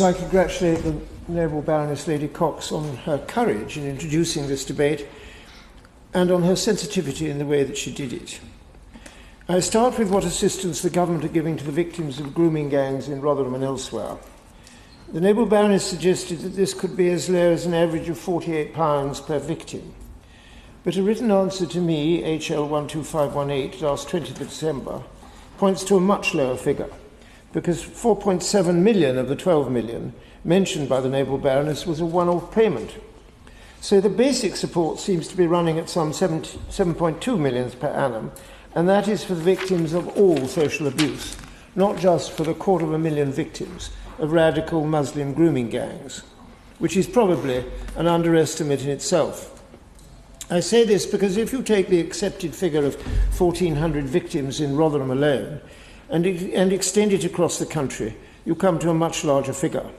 I congratulate the Noble Baroness Lady Cox on her courage in introducing this debate and on her sensitivity in the way that she did it. I start with what assistance the government are giving to the victims of grooming gangs in Rotherham and elsewhere. The Noble Baroness suggested that this could be as low as an average of £48 per victim. But a written answer to me, HL 12518, last 20th of December, points to a much lower figure, because 4.7 million of the 12 million mentioned by the Noble Baroness was a one-off payment. So the basic support seems to be running at some 7.2 million per annum, and that is for the victims of all social abuse, not just for the 250,000 victims of radical Muslim grooming gangs, which is probably an underestimate in itself. I say this because if you take the accepted figure of 1,400 victims in Rotherham alone and extend it across the country, you come to a much larger figure.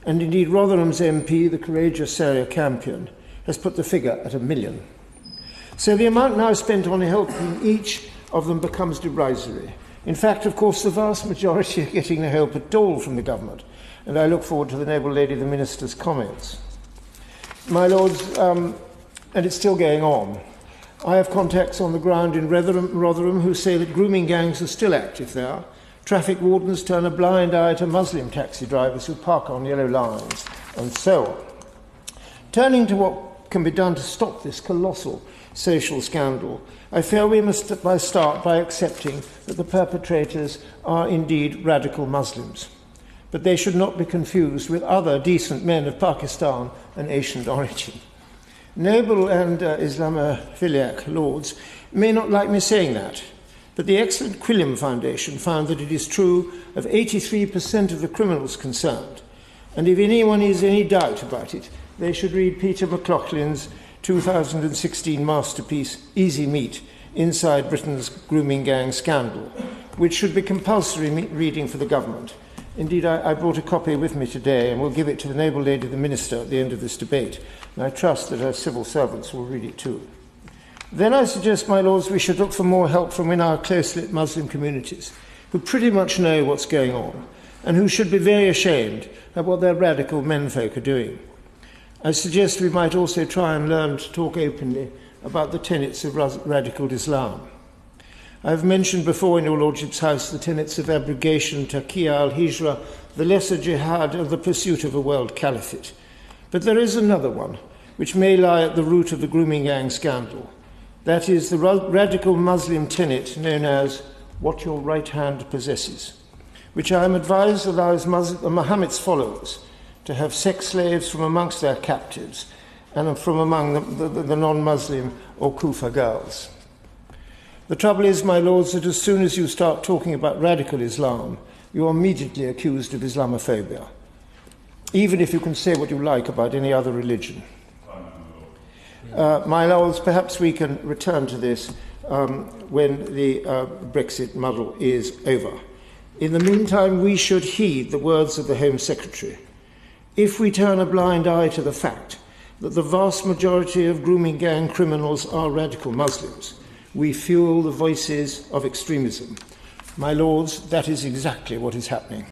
And indeed, Rotherham's MP, the courageous Sarah Campion, has put the figure at 1 million. So the amount now spent on helping each of them becomes derisory. In fact, of course, the vast majority are getting no help at all from the government, and I look forward to the Noble Lady the Minister's comments. My Lords, and it's still going on. I have contacts on the ground in Rotherham who say that grooming gangs are still active there. Traffic wardens turn a blind eye to Muslim taxi drivers who park on yellow lines, and so on. Turning to what can be done to stop this colossal social scandal, I fear we must start by accepting that the perpetrators are indeed radical Muslims. But they should not be confused with other decent men of Pakistan and Asian origin. Noble and Islamophiliac lords may not like me saying that, but the excellent Quilliam Foundation found that it is true of 83% of the criminals concerned, and if anyone has any doubt about it, they should read Peter McLaughlin's 2016 masterpiece, Easy Meat, Inside Britain's Grooming Gang Scandal, which should be compulsory reading for the government. Indeed, I brought a copy with me today and will give it to the Noble Lady the Minister at the end of this debate, and I trust that her civil servants will read it too. Then I suggest, my Lords, we should look for more help from in our close-knit Muslim communities, who pretty much know what's going on, and who should be very ashamed of what their radical menfolk are doing. I suggest we might also try and learn to talk openly about the tenets of radical Islam. I have mentioned before in your Lordship's House the tenets of abrogation, taqiyya al-hijra, the lesser jihad of the pursuit of a world caliphate. But there is another one, which may lie at the root of the grooming gang scandal. That is the radical Muslim tenet known as what your right hand possesses, which I am advised allows Muhammad's followers to have sex slaves from amongst their captives and from among the non-Muslim or Kufa girls. The trouble is, my Lords, that as soon as you start talking about radical Islam, you are immediately accused of Islamophobia, even if you can say what you like about any other religion. My Lords, perhaps we can return to this when the Brexit muddle is over. In the meantime, we should heed the words of the Home Secretary. If we turn a blind eye to the fact that the vast majority of grooming gang criminals are radical Muslims, we fuel the voices of extremism. My Lords, that is exactly what is happening.